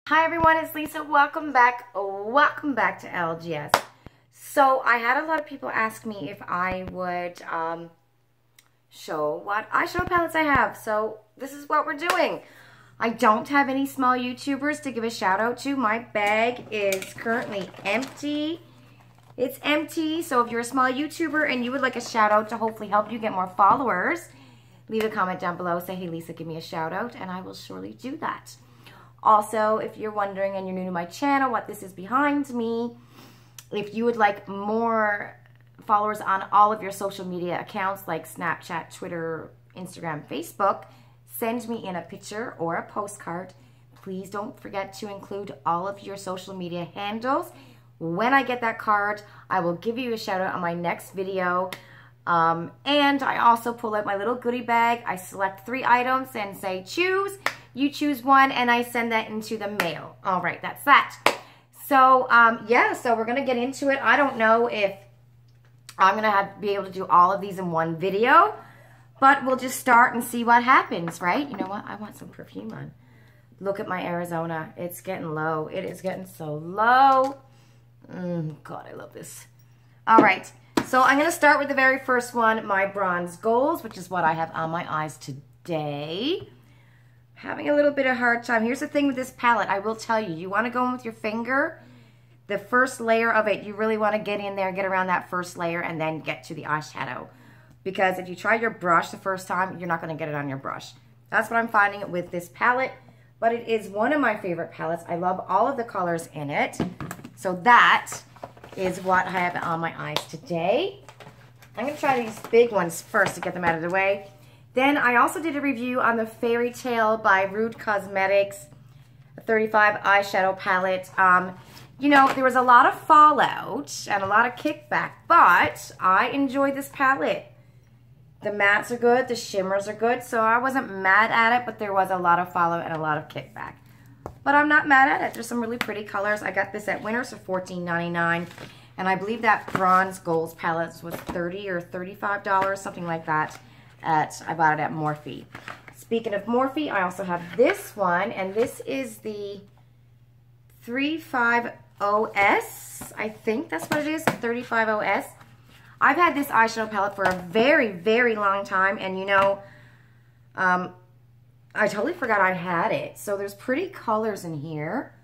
Hi everyone, it's Lisa. Welcome back to LGS. So I had a lot of people ask me if I would show what eyeshadow palettes I have. So this is what we're doing. I don't have any small YouTubers to give a shout out to. My bag is currently empty. It's empty, so if you're a small YouTuber and you would like a shout out to hopefully help you get more followers, leave a comment down below. Say, hey Lisa, give me a shout out, and I will surely do that. Also, if you're wondering and you're new to my channel, what this is behind me, if you would like more followers on all of your social media accounts like Snapchat, Twitter, Instagram, Facebook, send me in a picture or a postcard. Please don't forget to include all of your social media handles. When I get that card, I will give you a shout out on my next video. And I also pull out my little goodie bag. I select 3 items and say choose. You choose one and I send that into the mail. All right, that's that. So, yeah, so we're going to get into it. I don't know if I'm going to be able to do all of these in one video, but we'll just start and see what happens, right? You know what? I want some perfume on. Look at my Arizona. It's getting low. It is getting so low. God, I love this. All right, so I'm going to start with the very first one, my bronze golds, which is what I have on my eyes today. Having a little bit of hard time. Here's the thing with this palette. I will tell you, you want to go in with your finger. The first layer of it, you really want to get in there, get around that first layer, and then get to the eyeshadow. Because if you try your brush the first time, you're not going to get it on your brush. That's what I'm finding with this palette. But it is one of my favorite palettes. I love all of the colors in it. So that is what I have on my eyes today. I'm going to try these big ones first to get them out of the way. Then I also did a review on the Fairy Tale by Rude Cosmetics, a 35 eyeshadow palette. You know, there was a lot of fallout and a lot of kickback, but I enjoyed this palette. The mattes are good, the shimmers are good, so I wasn't mad at it, but there was a lot of fallout and a lot of kickback. But I'm not mad at it. There's some really pretty colors. I got this at Winners for $14.99, and I believe that bronze golds palette was $30 or $35, something like that. I bought it at Morphe. Speaking of Morphe, I also have this one, and this is the 350S. I think that's what it is, 350S. I've had this eyeshadow palette for a very, very long time, and you know, I totally forgot I had it. So there's pretty colors in here.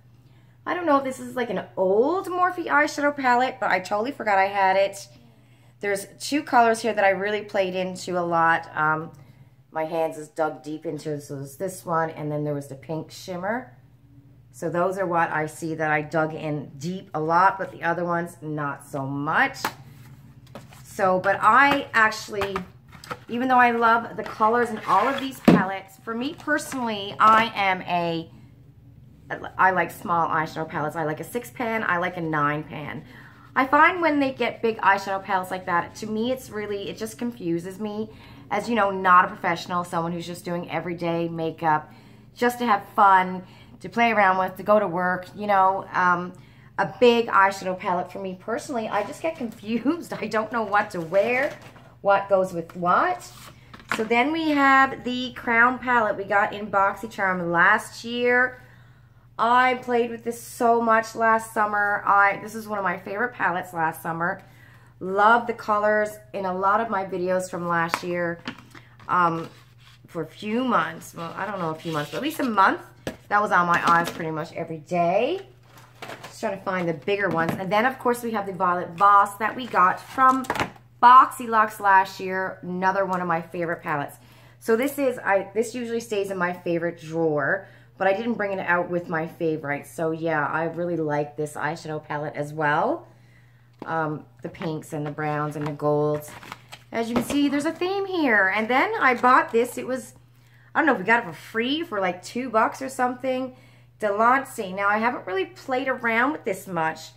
I don't know if this is like an old Morphe eyeshadow palette, but I totally forgot I had it. There's 2 colors here that I really played into a lot. My hands is dug deep into, so there's this one, and then there was the pink shimmer. So those are what I see that I dug in deep a lot, but the other ones, not so much. So, but I actually, even though I love the colors in all of these palettes, for me personally, I like small eyeshadow palettes. I like a 6-pan, I like a 9-pan. I find when they get big eyeshadow palettes like that, to me it just confuses me. As you know, not a professional, someone who's just doing everyday makeup, just to have fun, to play around with, to go to work, you know. A big eyeshadow palette for me personally, I just get confused. I don't know what to wear, what goes with what. So then we have the Crown palette we got in Boxycharm last year. I played with this so much last summer. This is one of my favorite palettes last summer. Love the colors in a lot of my videos from last year. For a few months, well, I don't know a few months, but at least a month, that was on my eyes pretty much every day. Just trying to find the bigger ones. And then, of course, we have the Violet Voss that we got from Boxycharm last year. Another one of my favorite palettes. So this usually stays in my favorite drawer, but I didn't bring it out with my favorites. So yeah, I really like this eyeshadow palette as well. The pinks and the browns and the golds. As you can see, there's a theme here. And then I bought this. It was, I don't know, we got it for free for like $2 or something. Delancey. Now, I haven't really played around with this much.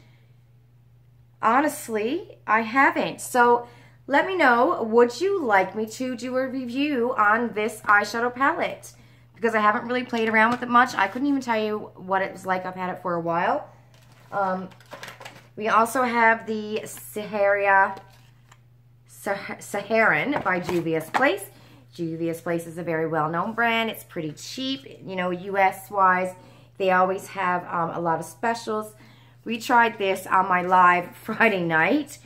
Honestly, I haven't. So let me know, would you like me to do a review on this eyeshadow palette? Because I haven't really played around with it much. I couldn't even tell you what it was like. I've had it for a while. We also have the Saharan by Juvia's Place. Juvia's Place is a very well-known brand. It's pretty cheap, you know, US-wise. They always have a lot of specials. We tried this on my live Friday night.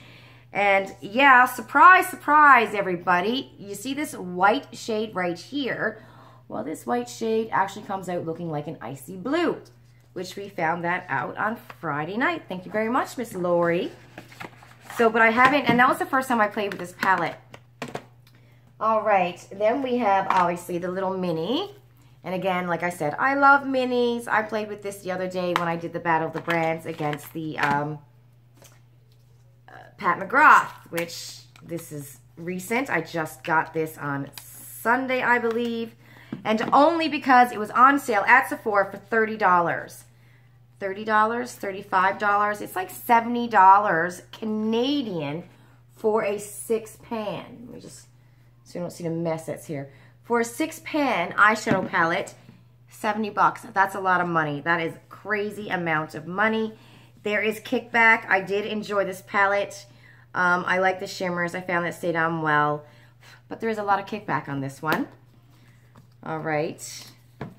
And yeah, surprise, surprise, everybody. You see this white shade right here? Well, this white shade actually comes out looking like an icy blue, which we found that out on Friday night. Thank you very much, Miss Lori. So, but I haven't, and that was the first time I played with this palette. All right, then we have, obviously, the little mini. And again, like I said, I love minis. I played with this the other day when I did the Battle of the Brands against the Pat McGrath, which this is recent. I just got this on Sunday, I believe. And only because it was on sale at Sephora for $30. $30, $35. It's like $70 Canadian for a 6-pan. Let me just, so you don't see the mess that's here. For a 6-pan eyeshadow palette, $70. That's a lot of money. That is a crazy amount of money. There is kickback. I did enjoy this palette. I like the shimmers. I found that stayed on well. But there is a lot of kickback on this one. All right.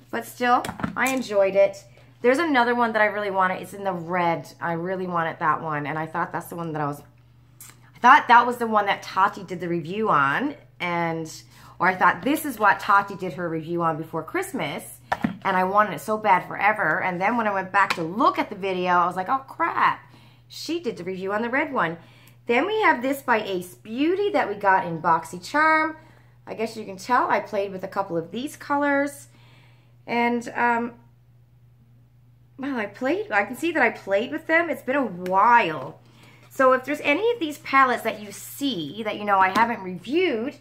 But still, I enjoyed it. There's another one that I really wanted. It's in the red. I really wanted that one. And I thought that's the one that I thought that was the one that Tati did the review on. Or I thought this is what Tati did her review on before Christmas. And I wanted it so bad forever. And then when I went back to look at the video, I was like, oh crap. She did the review on the red one. Then we have this by Ace Beauty that we got in Boxycharm. I guess you can tell I played with a couple of these colors. And, well, I can see that I played with them. It's been a while. So if there's any of these palettes that you see that, you know, I haven't reviewed,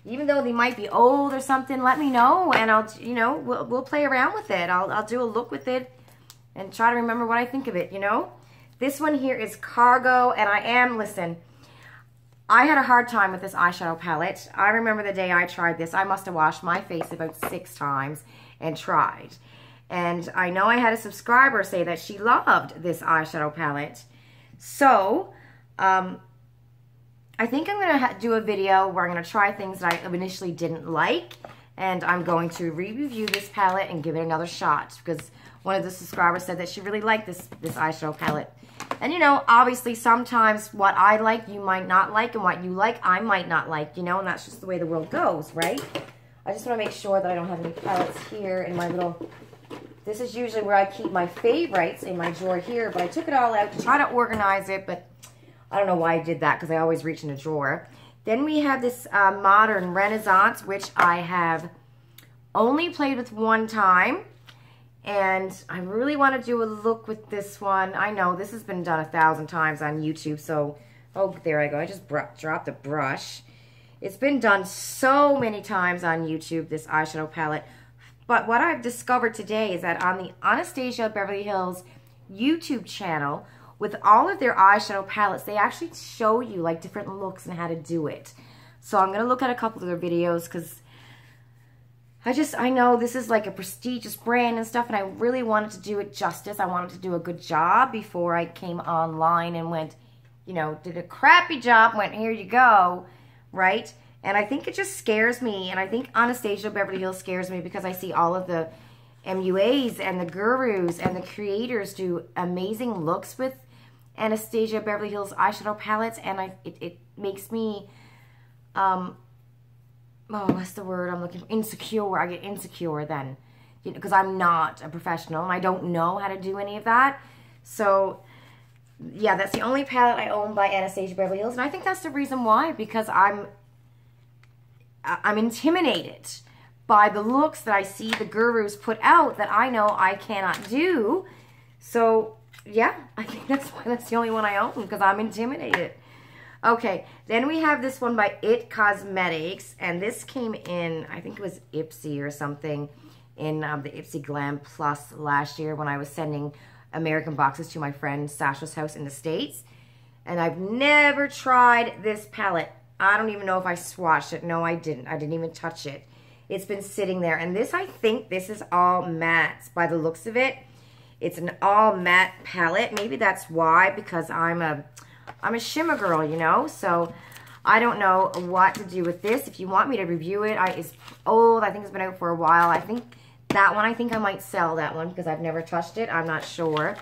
even though they might be old or something, let me know. And I'll, you know, we'll play around with it. I'll do a look with it and try to remember what I think of it, you know. This one here is Cargo, and listen, I had a hard time with this eyeshadow palette. I remember the day I tried this, I must have washed my face about 6 times and tried. And I know I had a subscriber say that she loved this eyeshadow palette. So, I think I'm going to do a video where I'm going to try things that I initially didn't like. And I'm going to re-review this palette and give it another shot. Because one of the subscribers said that she really liked this eyeshadow palette. And, you know, obviously sometimes what I like, you might not like. And what you like, I might not like. You know, and that's just the way the world goes, right? I just want to make sure that I don't have any palettes here in my little... This is usually where I keep my favorites in my drawer here. But I took it all out to try to organize it. But I don't know why I did that because I always reach in a drawer. Then we have this Modern Renaissance, which I have only played with one time. And I really want to do a look with this one. I know this has been done 1,000 times on YouTube. So, oh, there I go. I just dropped the brush. It's been done so many times on YouTube, this eyeshadow palette. But what I've discovered today is that on the Anastasia Beverly Hills YouTube channel, with all of their eyeshadow palettes, they actually show you like different looks and how to do it. So I'm going to look at a couple of their videos because I know this is like a prestigious brand and stuff, and I really wanted to do it justice. I wanted to do a good job before I came online and went, you know, did a crappy job, went, here you go, right? And I think it just scares me, and I think Anastasia Beverly Hills scares me because I see all of the MUAs and the gurus and the creators do amazing looks with Anastasia Beverly Hills eyeshadow palettes, and it makes me, oh, what's the word I'm looking for? Insecure. I get insecure then, you know, because I'm not a professional and I don't know how to do any of that. So, yeah, that's the only palette I own by Anastasia Beverly Hills, and I think that's the reason why, because I'm intimidated by the looks that I see the gurus put out that I know I cannot do. So, yeah, I think that's why that's the only one I own, because I'm intimidated. Okay, then we have this one by It Cosmetics, and this came in, I think it was Ipsy or something, in the Ipsy Glam Plus last year when I was sending American boxes to my friend Sasha's house in the States. And I've never tried this palette. I don't even know if I swatched it. No, I didn't. I didn't even touch it. It's been sitting there. And this, I think this is all mattes by the looks of it. It's an all matte palette. Maybe that's why, because I'm a shimmer girl, you know. So I don't know what to do with this. If you want me to review it, it's old. I think it's been out for a while. I think That one, I think I might sell that one because I've never touched it. I'm not sure.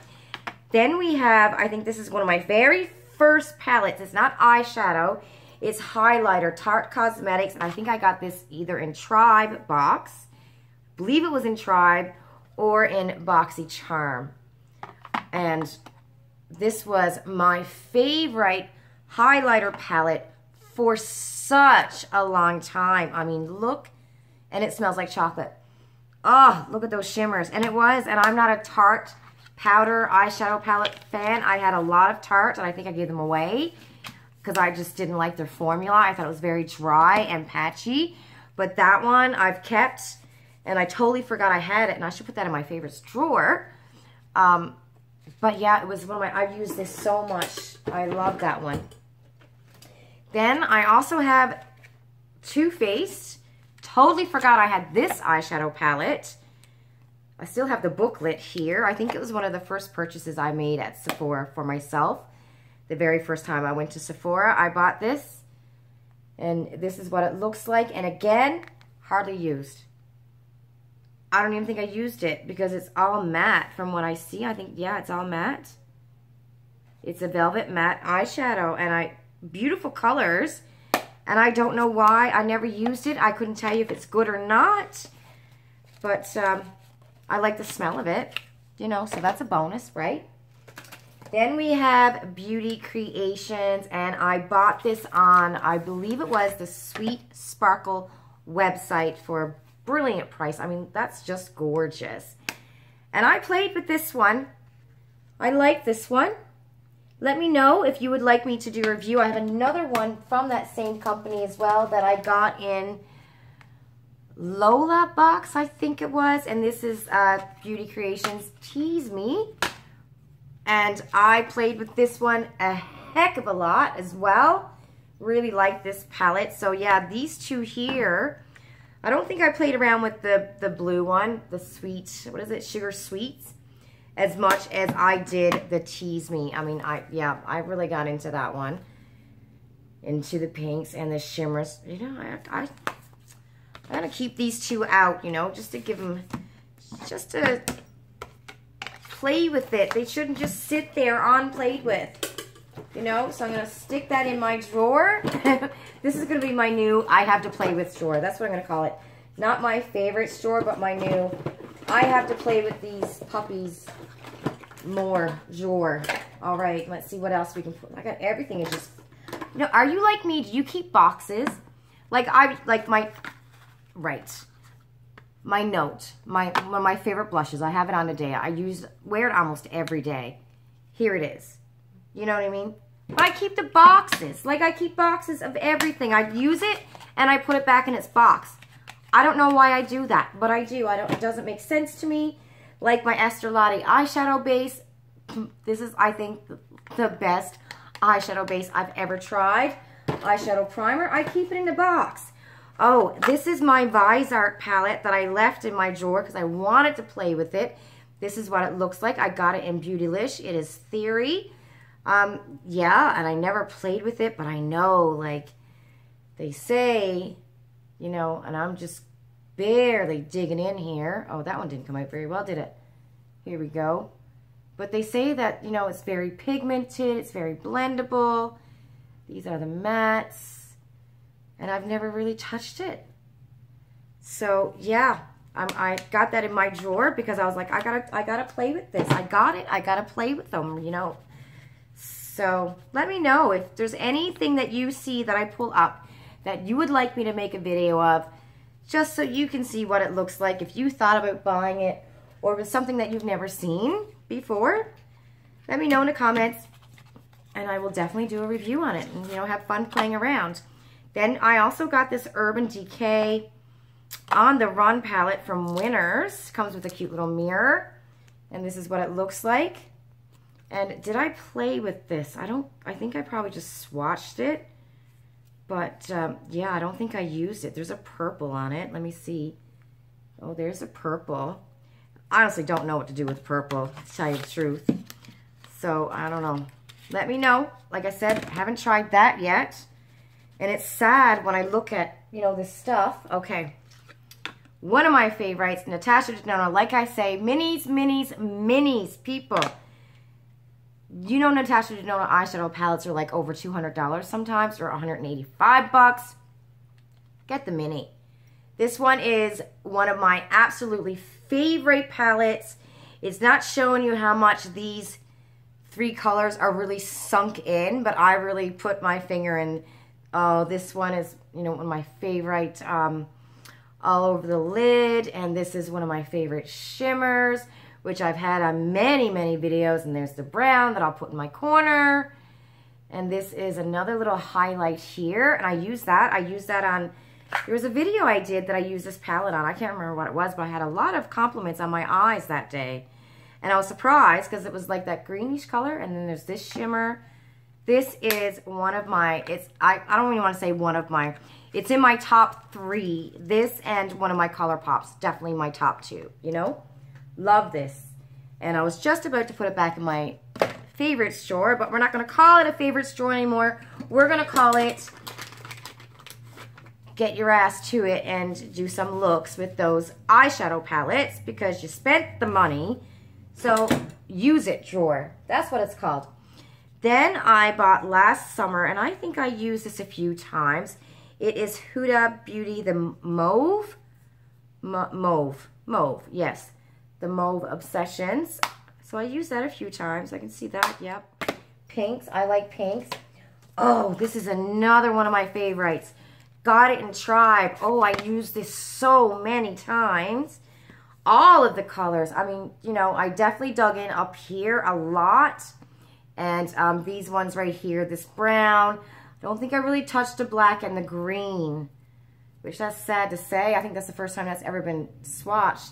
Then we have, I think this is one of my very first palettes. It's not eyeshadow. It's highlighter, Tarte Cosmetics. And I think I got this either in Tribe Box. I believe it was in Tribe or in Boxycharm. And this was my favorite highlighter palette for such a long time. I mean, look, and it smells like chocolate. Oh, look at those shimmers. And it was, and I'm not a Tarte powder eyeshadow palette fan. I had a lot of Tarte, and I think I gave them away because I just didn't like their formula. I thought it was very dry and patchy. But that one I've kept, and I totally forgot I had it, and I should put that in my favorites drawer. But yeah, it was one of my, I've used this so much. I love that one. Then I also have Too Faced. Totally forgot I had this eyeshadow palette. I still have the booklet here. I think it was one of the first purchases I made at Sephora for myself. The very first time I went to Sephora, I bought this. And this is what it looks like. And again, hardly used. I don't even think I used it because it's all matte from what I see. I think, yeah, it's all matte. It's a velvet matte eyeshadow. And beautiful colors. And I don't know why I never used it. I couldn't tell you if it's good or not. But I like the smell of it. You know, so that's a bonus, right? Then we have Beauty Creations. And I bought this on, I believe it was the Sweet Sparkle website for a brilliant price. I mean, that's just gorgeous. And I played with this one. I like this one. Let me know if you would like me to do a review. I have another one from that same company as well that I got in Lola Box, I think it was. And this is Beauty Creations Tease Me. And I played with this one a heck of a lot as well. Really like this palette. So yeah, these two here. I don't think I played around with the blue one, the sweet, what is it, Sugar Sweets, as much as I did the Tease Me. I mean, I really got into that one. Into the pinks and the shimmers. You know, I'm going to keep these two out, you know, just to give them, just to play with it. They shouldn't just sit there unplayed with, you know. So I'm going to stick that in my drawer. This is going to be my new I have to play with drawer. That's what I'm going to call it. Not my favorite drawer, but my new I have to play with these puppies more drawer. All right, let's see what else we can put. I got everything is just, you know, are you like me? Do you keep boxes? Like my Note, one of my favorite blushes. I have it on today. Wear it almost every day. Here it is. You know what I mean? But I keep the boxes. Like I keep boxes of everything. I use it and I put it back in its box. I don't know why I do that, but I do. It doesn't make sense to me. Like my Estee Lauder eyeshadow base. This is, I think, the best eyeshadow base I've ever tried. Eyeshadow primer. I keep it in the box. Oh, this is my Visart palette that I left in my drawer because I wanted to play with it. This is what it looks like. I got it in Beautylish. It is Theory. Yeah, and I never played with it, but I know, like, they say, you know, and I'm just barely digging in here. Oh, that one didn't come out very well, did it? Here we go. But they say that, you know, it's very pigmented, it's very blendable. These are the mattes. And I've never really touched it. So, yeah, I got that in my drawer because I was like, I gotta play with this. I gotta play with them, you know. So let me know if there's anything that you see that I pull up that you would like me to make a video of, just so you can see what it looks like if you thought about buying it or with something that you've never seen before. Let me know in the comments and I will definitely do a review on it and, you know, have fun playing around. Then I also got this Urban Decay On the Run palette from Winners. Comes with a cute little mirror and this is what it looks like. And did I play with this? I think I probably just swatched it. But, yeah, I don't think I used it. There's a purple on it. Let me see. Oh, there's a purple. I honestly don't know what to do with purple, to tell you the truth. So, I don't know. Let me know. Like I said, I haven't tried that yet. And it's sad when I look at, you know, this stuff. Okay. one of my favorites, Natasha Denona. Like I say, minis, minis, minis, people. You know Natasha Denona eyeshadow palettes are like over $200 sometimes, or 185 bucks. Get the mini. This one is one of my absolutely favorite palettes. It's not showing you how much these 3 colors are really sunk in, but I really put my finger in. Oh, this one is, you know, one of my favorite, all over the lid, and this is one of my favorite shimmers, which I've had on many, many videos, and there's the brown that I'll put in my corner, and this is another little highlight here, and I use that on, there was a video I did that I used this palette on. I can't remember what it was, but I had a lot of compliments on my eyes that day, and I was surprised because it was like that greenish color, and then there's this shimmer. This is one of my, I don't even want to say one of my, it's in my top 3. This and one of my ColourPops, definitely my top 2, you know? Love this. And I was just about to put it back in my favorite store, but we're not going to call it a favorite store anymore. We're going to call it get your ass to it and do some looks with those eyeshadow palettes because you spent the money. So use it drawer. That's what it's called. Then I bought last summer, and I think I used this a few times. It is Huda Beauty, the Mauve. Mauve, yes. The Mauve Obsessions. So I used that a few times. I can see that, yep. Pinks, I like pinks. Oh, this is another one of my favorites. Got It in Tribe. Oh, I used this so many times. All of the colors. I mean, you know, I definitely dug in up here a lot. And these ones right here, this brown. Don't think I really touched the black and the green, which that's sad to say. I think that's the first time that's ever been swatched.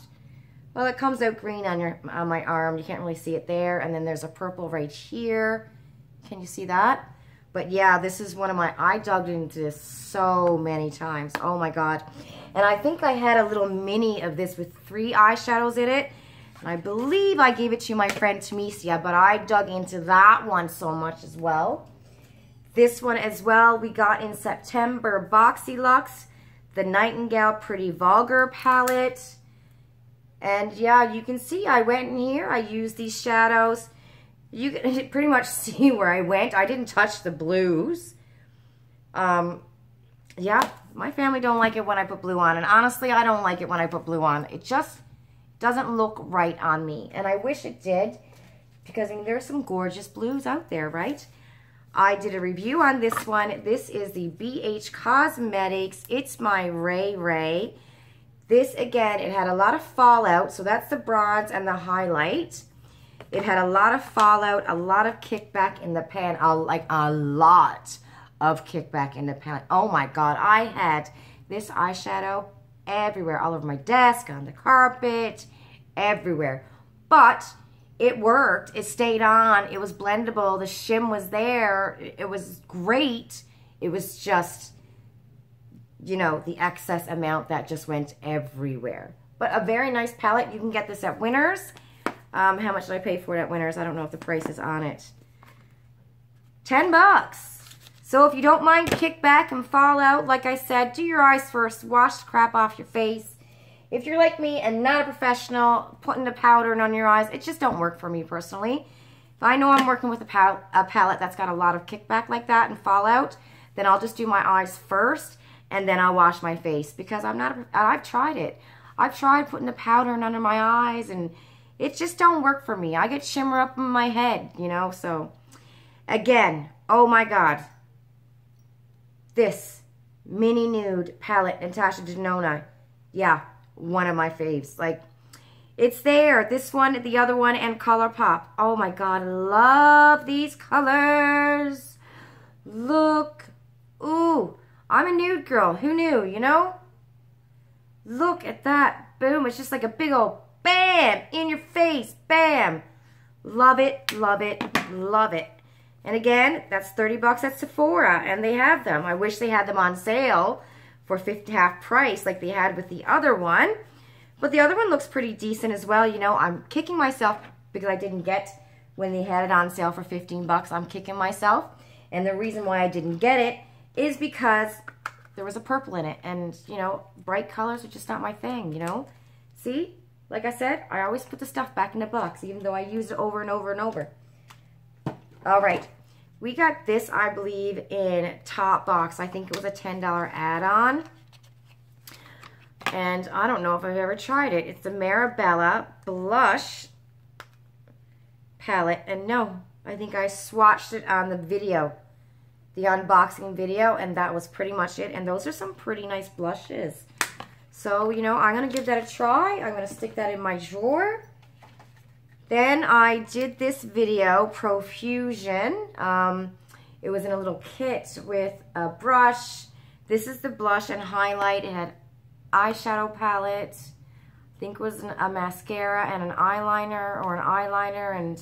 Well, it comes out green on my arm. You can't really see it there. And then there's a purple right here. Can you see that? But yeah, this is one of my, I dug into this so many times. Oh my God. And I think I had a little mini of this with 3 eyeshadows in it. And I believe I gave it to my friend Tamesia, but I dug into that one so much as well. This one as well, we got in September, Boxycharm, the Nightingale Pretty Vulgar palette. And yeah, you can see I went in here, I used these shadows. You can pretty much see where I went. I didn't touch the blues. Yeah, my family don't like it when I put blue on. And honestly, I don't like it when I put blue on. It just doesn't look right on me. And I wish it did, because I mean, there's some gorgeous blues out there, right? I did a review on this one. This is the BH Cosmetics. It's my Ray Ray. This, again, it had a lot of fallout. So that's the bronze and the highlight. It had a lot of fallout, a lot of kickback in the pan, like a lot of kickback in the pan. Oh my God, I had this eyeshadow everywhere, all over my desk, on the carpet, everywhere. But it worked. It stayed on. It was blendable. The shim was there. It was great. It was just, you know, the excess amount that just went everywhere. But a very nice palette. You can get this at Winners. How much did I pay for it at Winners? I don't know if the price is on it. $10. So if you don't mind kickback and fallout, like I said, do your eyes first. Wash the crap off your face. If you're like me and not a professional, putting the powder on your eyes, it just don't work for me personally. If I know I'm working with a palette that's got a lot of kickback like that and fallout, then I'll just do my eyes first and then I'll wash my face, because I've tried it. I've tried putting the powder under my eyes and it just don't work for me. I get shimmer up in my head, you know, so again, oh my God. This mini nude palette, Natasha Denona, yeah, one of my faves. Like, it's there. This one, the other one, and ColourPop. Oh my God, love these colors. Look. Ooh, I'm a nude girl. Who knew, you know? Look at that. Boom. It's just like a big old bam in your face. Bam. Love it, love it, love it. And again, that's $30 at Sephora, and they have them. I wish they had them on sale for half price like they had with the other one. But the other one looks pretty decent as well. You know, I'm kicking myself because I didn't get when they had it on sale for $15. I'm kicking myself. And the reason why I didn't get it is because there was a purple in it. And, you know, bright colors are just not my thing, you know. See? Like I said, I always put the stuff back in the box, even though I use it over and over and over. All right. We got this, I believe, in Topbox. I think it was a $10 add-on. And I don't know if I've ever tried it. It's the Marabella Blush palette. And no, I think I swatched it on the video, the unboxing video, and that was pretty much it. And those are some pretty nice blushes. So, you know, I'm going to give that a try. I'm going to stick that in my drawer. Then I did this video, Profusion. It was in a little kit with a brush. This is the blush and highlight. It had eyeshadow palette. I think it was a mascara and an eyeliner, or an eyeliner, and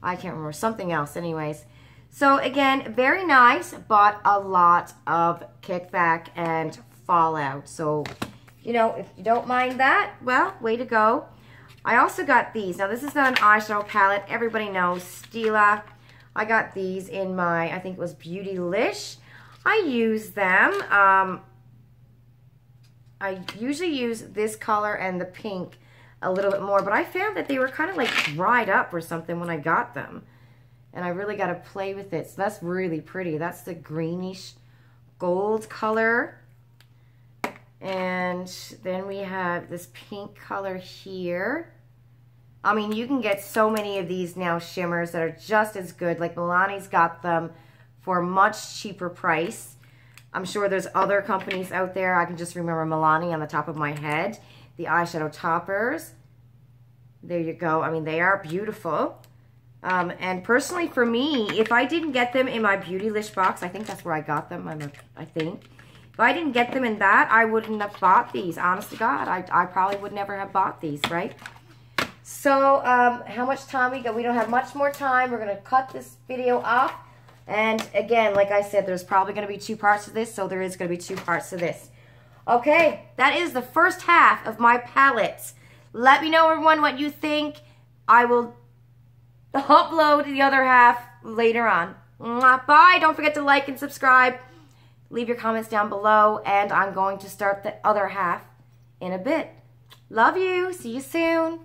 I can't remember, something else anyways. So again, very nice, but a lot of kickback and fallout. So, you know, if you don't mind that, well, way to go. I also got these. Now, this is not an eyeshadow palette. Everybody knows Stila. I got these in my, I think it was Beautylish. I use them. I usually use this color and the pink a little bit more, but I found that they were kind of like dried up or something when I got them. And I really got to play with it. So that's really pretty. That's the greenish gold color. And then we have this pink color here. I mean, you can get so many of these now shimmers that are just as good. Like Milani's got them for a much cheaper price. I'm sure there's other companies out there. I can just remember Milani on the top of my head. The eyeshadow toppers. There you go. I mean, they are beautiful. And personally for me, if I didn't get them in my Beautylish box, I think that's where I got them, I think. If I didn't get them in that, I wouldn't have bought these. Honest to God, I probably would never have bought these, right? So, how much time we got? We don't have much more time. We're going to cut this video off. And again, like I said, there's probably going to be 2 parts to this, so there is going to be 2 parts to this. Okay, that is the first half of my palettes. Let me know, everyone, what you think. I will upload the other half later on. Bye. Don't forget to like and subscribe. Leave your comments down below, and I'm going to start the other half in a bit. Love you. See you soon.